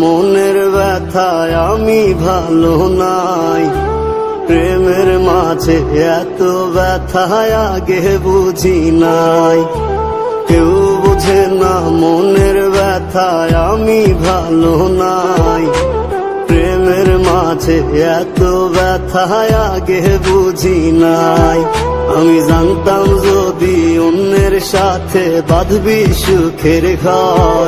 মনের ব্যথায় আমি ভালো নাই। প্রেমের মাঝে এত ব্যথায় আগে বুঝি নাই। কেউ বুঝে না মনের ব্যথায় আমি ভালো নাই। প্রেমের মাঝে এত ব্যথায় আগে বুঝি নাই। আমি জানতাম যদি অন্যের সাথে বাঁধবি সুখের ঘর,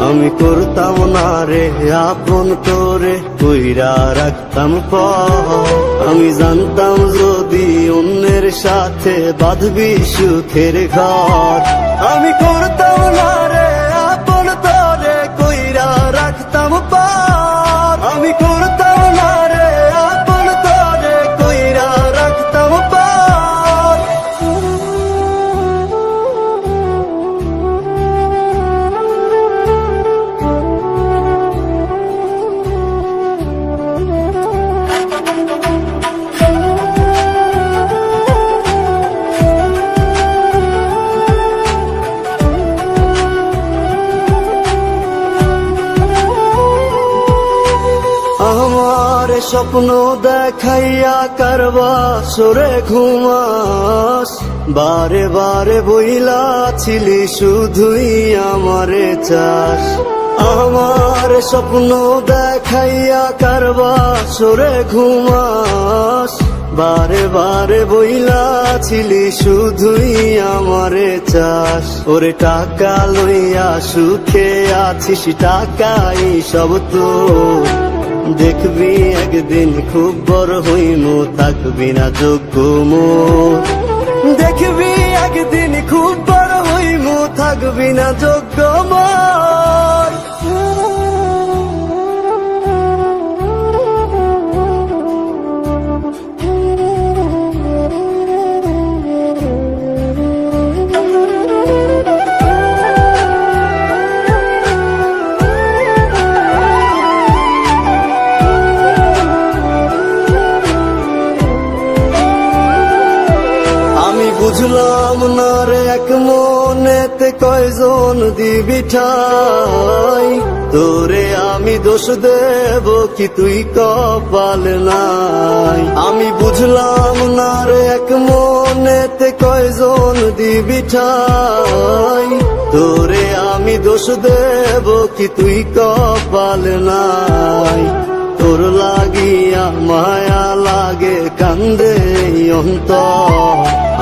আমি করতাম না রে আপন করে কইরা রাখতাম পর। আমি জানতাম যদি অন্যের সাথে বাঁধবি সুখের ঘর, আমি করতাম না রে আপন করে কইরা রাখতাম পর। আমি করতাম না রে আপন করে কইরা রাখতাম পর। আমার স্বপ্ন দেখাইয়া কারবা সরে ঘুমাস, বারে বারে বইলা ছিলি শুধুই আমারে চাস। আমার স্বপ্ন দেখাইয়া কারবা সরে ঘুমাস, বারে বারে বইলা ছিলি শুধুই আমারে চাস। ওরে টাকা লইয়া সুখে আছিস, টাকাই সব তো দেখবি একদিন খুব বড় হইমু, থাকবি না যোগ্য মোর। দেখবি একদিন খুব বড় হইমু, থাকবি না যোগ্য মোর। বুঝলাম না রে এক মনেতে কয়জন দিবি ঠাই, তোরে আমি দোষ দেব কি তুই কপাল নাই। আমি বুঝলাম না রে এক মনেতে কয়জন দিবি ঠাই, তোরে আমি দোষ দেব কি তুই কপাল নাই। তোর লাগিয়া মায়া লাগে কান্দে অন্তর,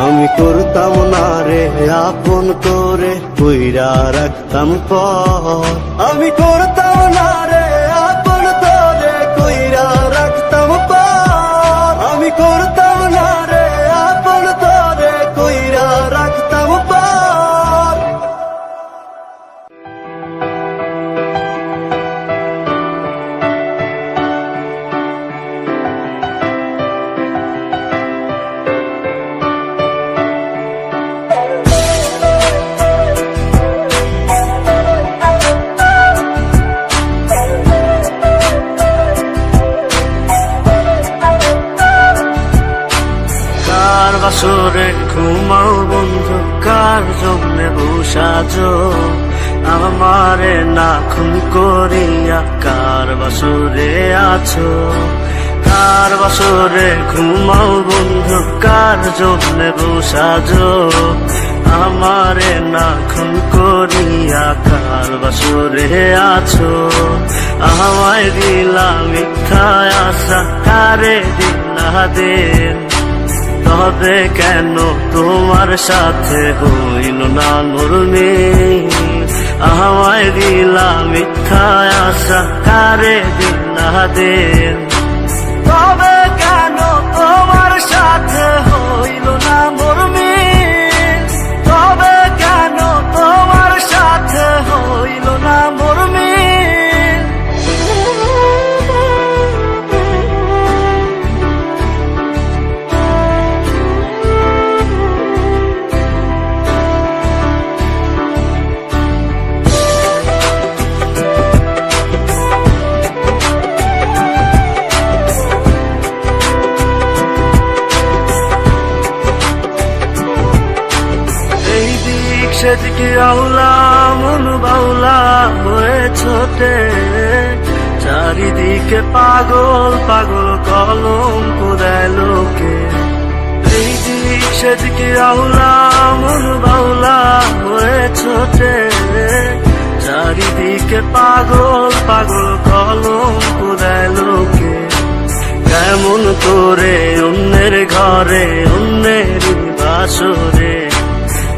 আমি করতাম না রে আপন করে কইরা রাখতাম পর। আমি করতাম না রে আপন করে কইরা রাখতাম পর। আমি করতাম না রে আপন করে কইরা রাখতাম পর। বাসরে ঘুমাও বন্ধু, কার জন্য বসাজো আমারে না খুন করিয়া, কার বাসরে আছো। কার বাসরে ঘুমাও বন্ধু, কার জন্য বসাজো আমারে না খুন করিয়া, কার বাসরে আছো। আমায় দিলা মিথ্যা আশা, কারে দিলা দিন, তবে কেন তোমার সাথে হইল না নরমে। আমায় দিলা মিথ্যা আশা, কারে দিলা দিন, তবে কেন তোমার সাথে হইল না নরমে। তবে কেন তোমার সাথে হইল না নরমে। সেদিকে আউলা মন বাউলা হয়ে ছোটে, চারিদিকে পাগল পাগল কলঙ্ক দেয় লোকে, এইদিক সেদিকে আউলা মন বাউলা হয়ে ছোটে, চারিদিকে পাগল পাগল কলঙ্ক দেয় লোকে। কেমন করে অন্যের ঘরে অন্যের বাসরে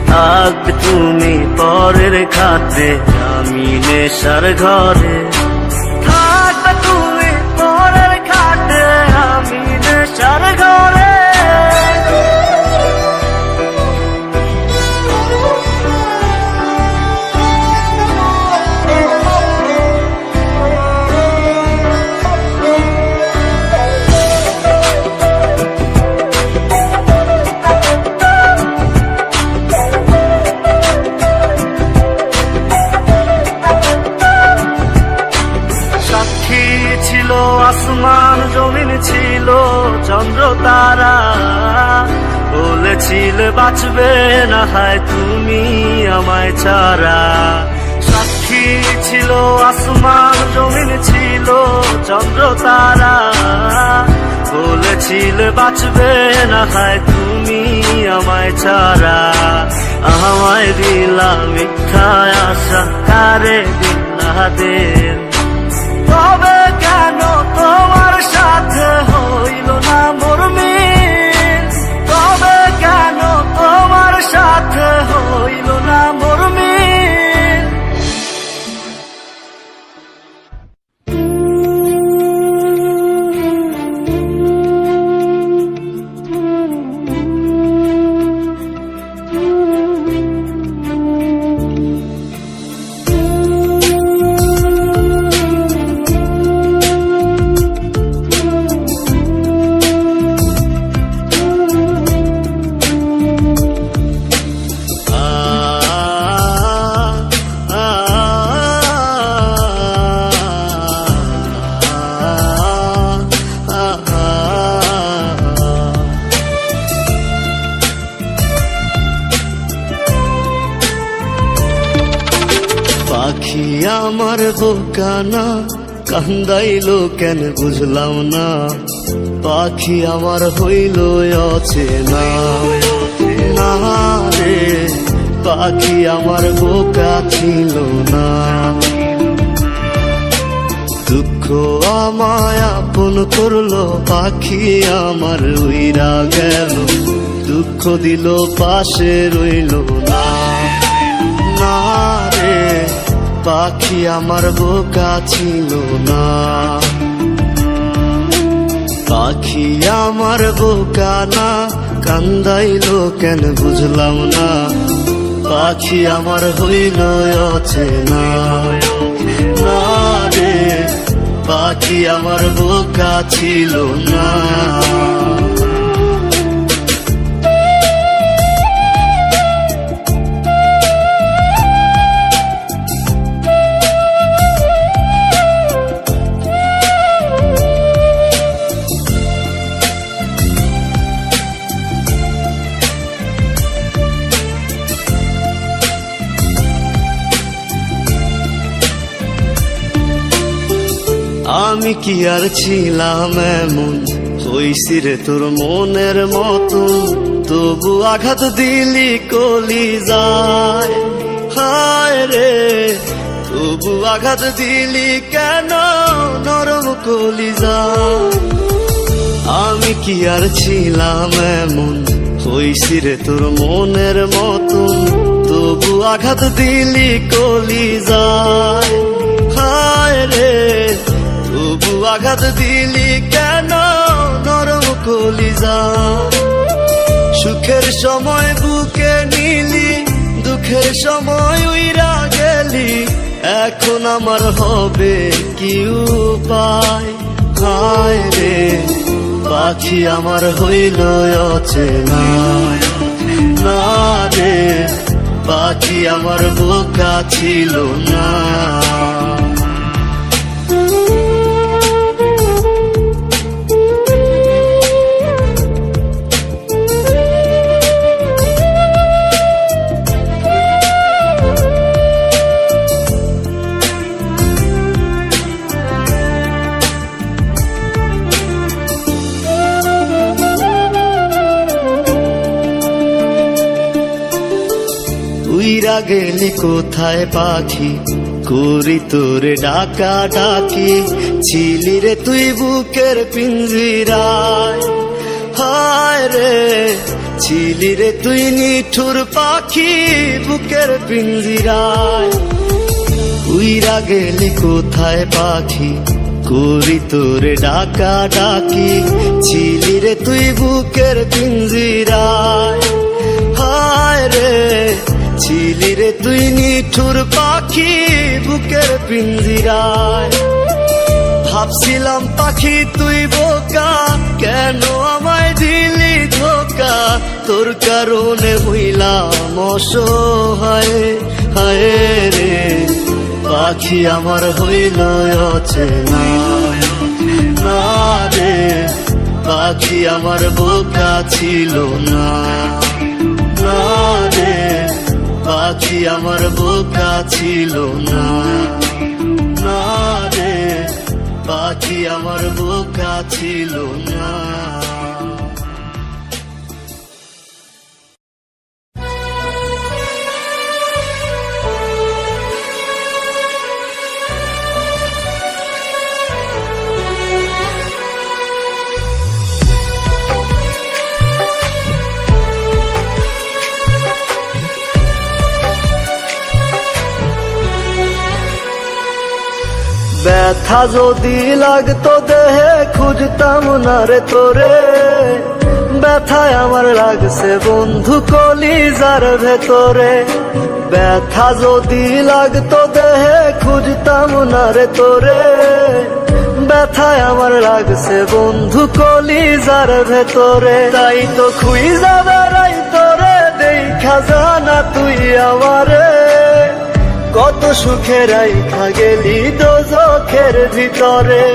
থাকবে তুমি পরের খাতে, আমি নেশার ঘরে থাকবে তুমি পরের খাতে, আমি নেশার ঘরে। ছিল আসমান জমিন ছিল চন্দ্র তারা, বলেছিলে বাঁচবে না হয় তুমি আমায় ছাড়া। সাক্ষী ছিল আসমান জমিন ছিল চন্দ্র তারা, বলেছিলে বাঁচবে না হয় তুমি আমায় ছাড়া। আমায় দিলা মিথ্যা আশা কারে দিলা দেন, তবে কেন তোমার সাথে হইল না মোর মিল, তবে কেন তোমার সাথে হইল না মোর মিল। পাখি আমার বোকানা কান্দাইলো কেন বুঝলাম না, পাখি আমার হইল অচেনা না রে, পাখি আমার বোকা ছিল না। দুঃখ আমায় আপন করলো পাখি আমার উইরা গেল, দুঃখ দিল পাশে রইল না না রে, পাখি আমার বোকা ছিল না। পাখি আমার বোকা না কান্দাইলো কেন বুঝলাম না, পাখি আমার হইল অচেনা না রে, পাখি আমার বোকা ছিল না। আমি কি আর ছিলাম এমন, হইছি রে তোর মনের মতন, তবু আঘাত দিলি কলি যায় হায় রে, তবু আঘাত দিলি কেন নরম কলি যায়। আমি কি আর ছিলাম এমন, হইছি রে তোর মনের মতন, তবু আঘাত দিলি কলি যায় হায় রে, তবু আঘাত দিলি কেন নরম কলিজা। সুখের সময় বুকে নিলি, দুঃখের সময় উইরা গেলি, এখন আমার হবে কি উপায় হায় রে, পাখি আমার হইল অচেনা না রে, পাখি আমার বোকা ছিল না। উইরা গেলি কোথায় পাখি, করি তোরে ডাকা ডাকি, ছিলি রে তুই বুকের পিঞ্জিরায়। হায় রে ছিলি রে তুই নিঠুর পাখি বুকের পিঞ্জিরায়। উইরা গেলি কোথায় পাখি, করি তোরে ডাকা ডাকি, ছিলি রে তুই বুকের পিঞ্জিরায়। হায় রে ছিলি রে তুই নিঠুর পাখি বুকের পিঞ্জিরায়। ভাবছিলাম পাখি তুই বোকা, কেন আমায় দিলি ধোকা, তোর কারণে হইলাম অসহায়। হায় রে পাখি আমার হইল অচেনা, না রে পাখি আমার বোকা ছিল না, না রে পাখি আমার বোকা ছিল না, না রে পাখি আমার বোকা ছিল না। ব্যথা যদি লাগতো দেহে খুঁজতাম না রে তোরে, ব্যথায় আমার লাগছে বন্ধু কলিজার ভেতরে। ব্যথা যদি লাগতো দেহে খুঁজতাম না রে তোরে, ব্যথায় আমার লাগছে বন্ধু কলিজার ভেতরে। তাই তো খুঁজা বেড়াই তোরে, দেখা জানা তুই আমারে, কত সুখে রাইখা গেলি দোজখের ভিতরে।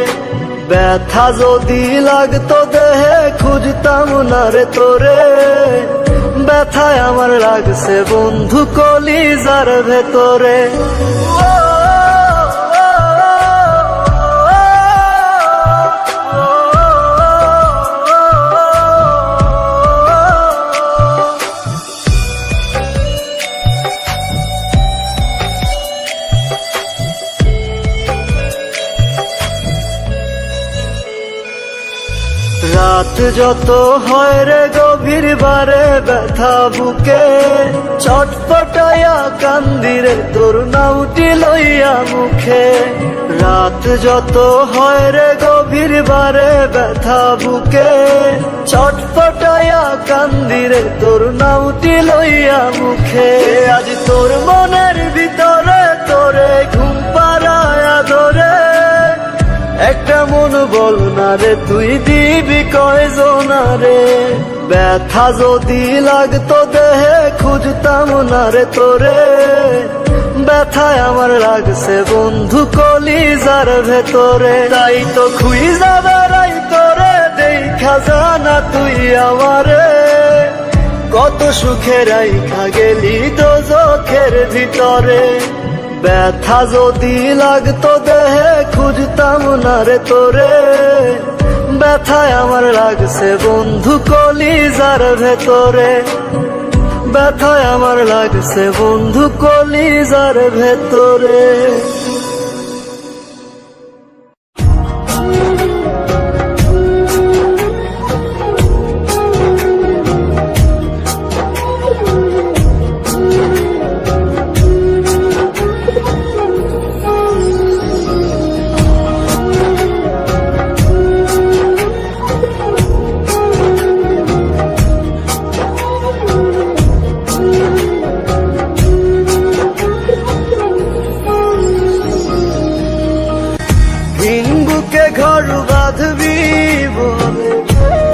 ব্যথা যদি লাগতো দেহে খুঁজতাম না রে তোরে, ব্যথায় আমার লাগছে বন্ধু কলিজার ভেতরে। রাত যত হয় রে গভীর বারে ব্যথা বুকে, ছটফটাইয়া কান্দিরে তোর নামটি লইয়া মুখে। রাত যত হয় রে গভীর বারে ব্যথা বুকে, ছটফটাইয়া কান্দিরে তোর নামটি লইয়া মুখে। আজ তোর মনের ভিতরে তোরে ঘুম পাড়ায়া ধরে, একটা মন বল না রে তুই দিবি কয়জনা রে। ব্যথা যদি লাগতো দেহে খুঁজতাম না রে তোরে, ব্যথায় আমার লাগছে বন্ধু কলিজার ভেতরে। তাই তো খুঁজা বেড়াই তোরে, দেখা জানা তুই আমারে, কত সুখে রাইখা গেলি দোজখের ভিতরে। ব্যথা যদি লাগতো দেহে খুঁজতাম না রে তোরে, ব্যথায় আমার লাগছে বন্ধু কলিজার ভেতরে। ব্যথায় আমার লাগছে বন্ধু কলিজার ভেতরে। ঘর বাঁধবি বলে,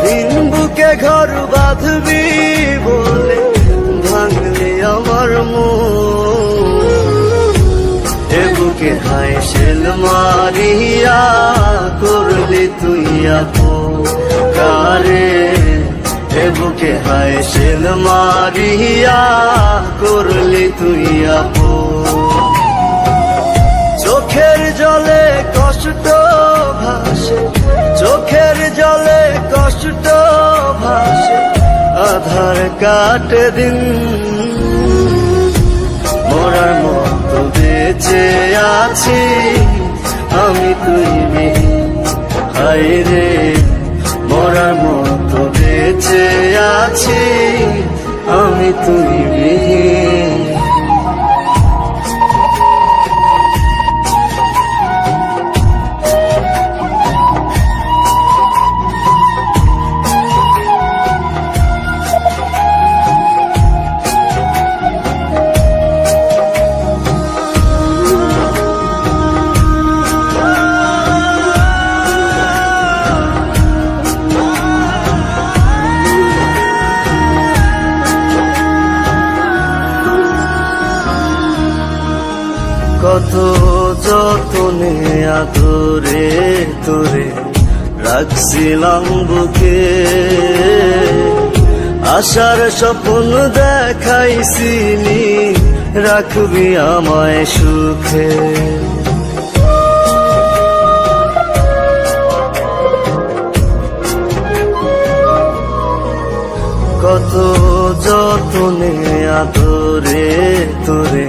দিন বুকে ঘর বাঁধবি বলে, ভাঙলে আমার মন। এ বুকে হায় শেল মারিয়া করলি তুই আপন কারে, এ বুকে হায় শেল মারিয়া করলি তুই আপন। চোখের জলে কষ্ট ভাসে, চোখের জলে কষ্ট ভাসে, আধার কাটে দিন। মরার মতো বেঁচে আছি আমি তুই বিহীন। হায় রে মরার মতো বেঁচে আছি আমি তুই বিহীন। কত যতনে আদরে তোরে রাখছিলাম বুকে, আশার স্বপ্ন দেখাইছিলি রাখবি আমায় সুখে। কত যতনে আদরে তোরে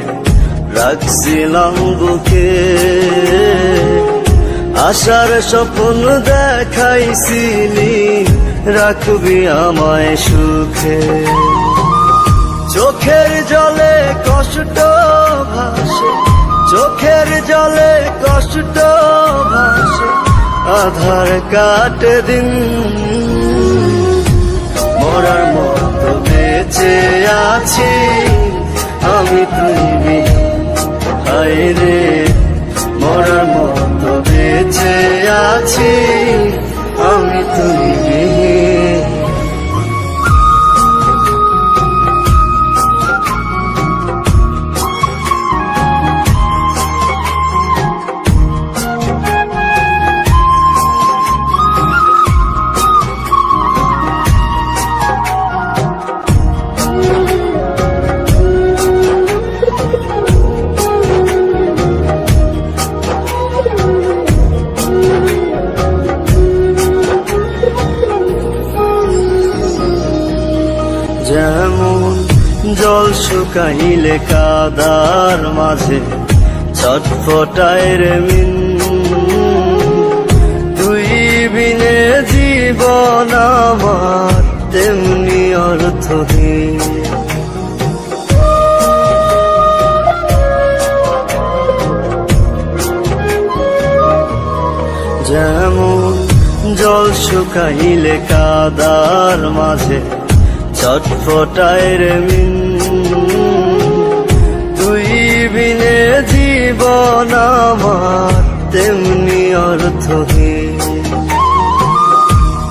রাখছিলাম বুকে, আশার স্বপ্ন দেখাইছিলি রাখবি আমায় সুখে। চোখের জলে কষ্ট ভাসে, চোখের জলে কষ্ট ভাসে, আধার কাটে দিন। মরার মতো বেঁচে আছি আমি তুই বিহীন। হায় রে মরার মতো বেঁচে আছি আমি তুই বিহীন। যেমন জল শুকাইলে কাদার মাঝে ছটফটায় রে মিন, তুই বিনে জীবন আমার তেমনি অর্থহীন। যেমন জল শুকাইলে কাদার মাঝে ছটফটায় রে মিন, তুই বিনে জীবন আমার তেমনি অর্থহীন।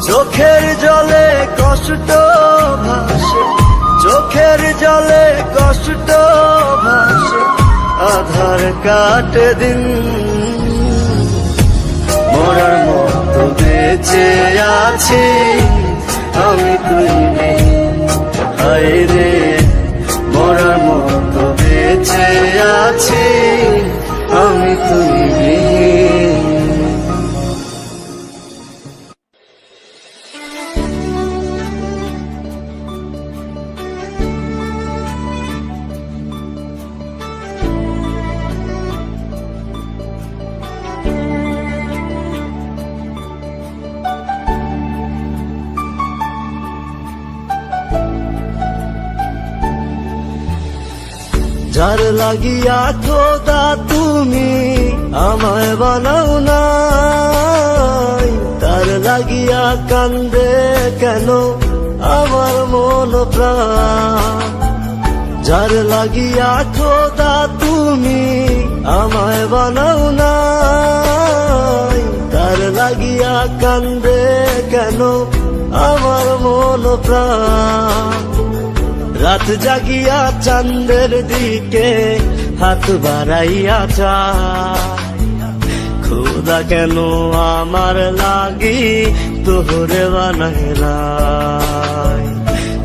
চোখের জলে কষ্ট ভাসে, চোখের জলে কষ্ট ভাসে, আধার কাটে দিন। মরার মতো বেঁচে আছি আমি তুই বিহীন। হায় রে মরার মতো বেঁচে আছি আমি তুই বিহীন। যার লাগিয়া খোদা তুমি আমায় বানাও নাই, তার লাগিয়া কান্দে কেন আমার মন প্রাণ। যার লাগিয়া খোদা তুমি আমায় বানাও নাই, তার লাগিয়া কান্দে কেন আমার মন প্রাণ। রাত জাগিয়া চাঁদের দিকে হাত বাড়াইয়া চায়, খোদা কেন আমার লাগি তোরে বানাইলাই।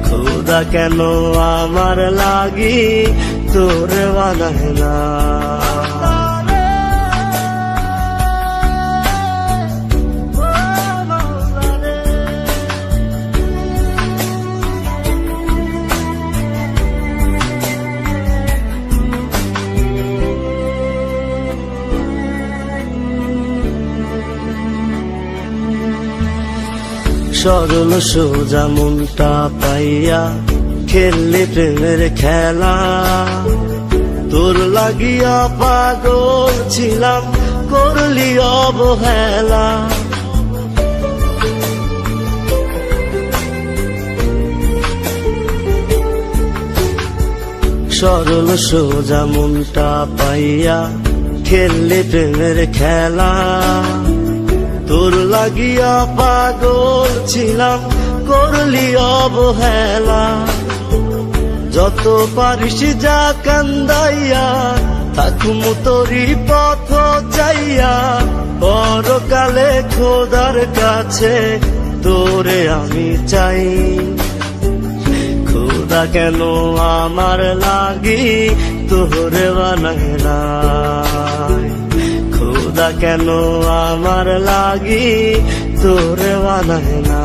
খোদা কেন আমার লাগি তোরে বানাইলাই। সরল সোজা মনটা পাইয়া খেললে প্রেমের খেলা, তোর লাগিয়া পাগল ছিলাম করলি অবহেলা। সরল সোজা মনটা পাইয়া খেললে প্রেমের খেলা, তোর লাগিয়া পাগল ছিলাম করলি অবহেলা। যত পারিস যা কান্দাইয়া থাকুম তোরি পথ চাইয়া, পরকালে খোদার কাছে তোরে আমি চাই। খোদা কেন আমার লাগি তোরে বানাইলা, খোদা কেন আমার লাগি তোরে বানাইলা।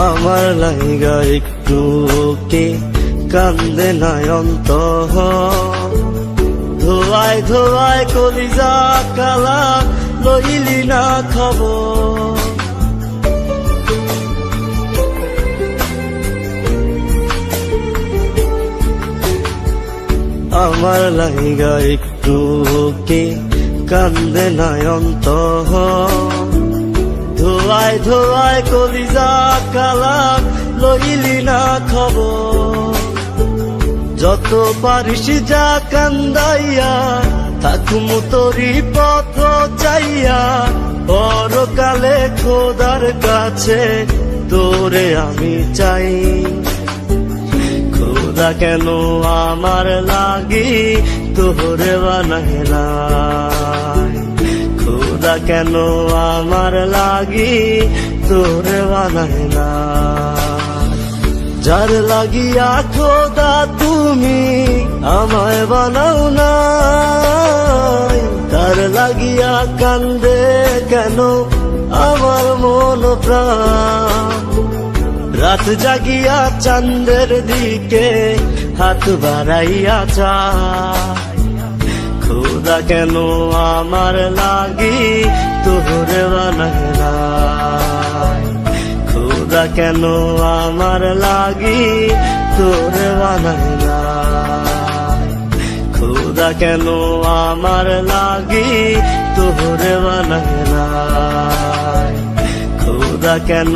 আমার লাইগা একটু কে কান্দে নয়ন্ত, ধোয়ায় ধোয়ায় কলিজা কালা লইলি না খবর। আমার লাইগা একটু কে কান্দে নয়ন্ত, ধোয়ায় ধোয়ায় কলিজা কালা লইলি না খবর। যত পারিস যা কান্দাইয়া থাকুম তোরি পথ চাইয়া, পরকালে খোদার কাছে তোরে আমি চাই। খোদা কেন আমার লাগি তোরে বানাইলা, খোদা কেন আমার লাগি তোরে বানাইলা। যার লাগিয়া খোদা তুমি আমায় বানাও নাই, তার লাগিয়া কান্দে কেন আমার মন প্রাণ। রাত জাগিয়া চাঁদের দিকে হাত বাড়াইয়া চায়, খোদা কেন আমার লাগি তোরে বানাইলা, খোদা কেন আমার লাগি তোরে বানাইলা। খোদা কেন আমার লাগি তোরে বানাইলা, খোদা কেন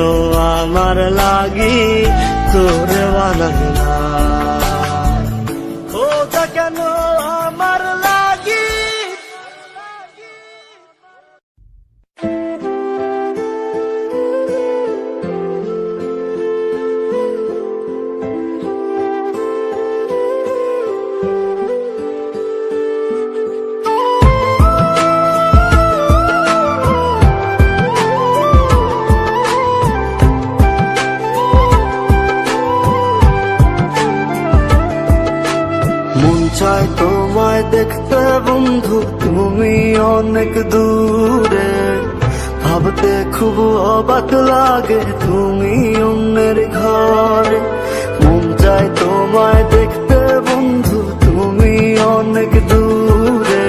আমার লাগি তোরে বানাইলা। খোদা কেন আমার লাগি। চাই তোমায় দেখতে বন্ধু, তুমি অনেক দূরে। ভাবতে খুব অবাক লাগে তুমি অন্যের ঘরে। মন চাই তোমায় দেখতে বন্ধু, তুমি অনেক দূরে।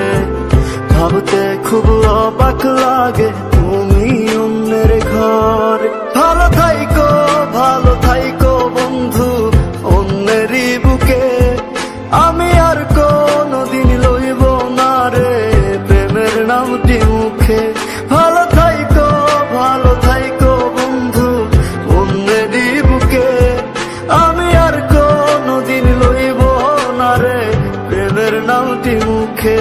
ভাবতে খুব অবাক লাগে তুমি অন্যের ঘরে। ভালো থাইকো বন্ধু অন্যেরই বুকে। আমি আর কোনদিন লইব না রে প্রেমের নামটি মুখে। ভালো থাইকো বন্ধু অন্যেরই বুকে। আমি আর কোনদিন লইব না রে প্রেমের নামটি মুখে।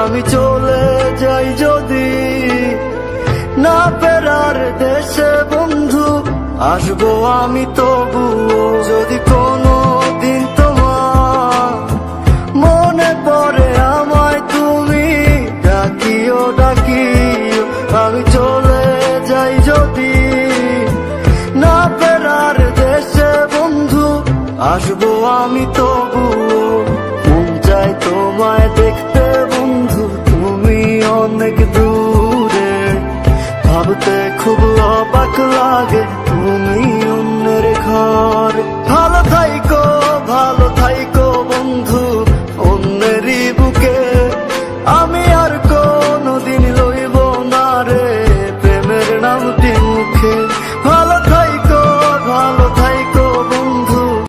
আমি চলে যাই যদি না ফেরার দেশে বন্ধু, আসবো আমি তবুও। যদি কোনো দিন তোমার মনে পড়ে আমায়, তুমি ডাকিও ডাকিও। আমি চলে যাই যদি না ফেরার দেশে বন্ধু, আসবো আমি তবুও। মন চায় তোমায় দেখতে বন্ধু, তুমি অনেক দূরে। ভাবতে খুব অবাক লাগে তুমি অন্যের ঘর।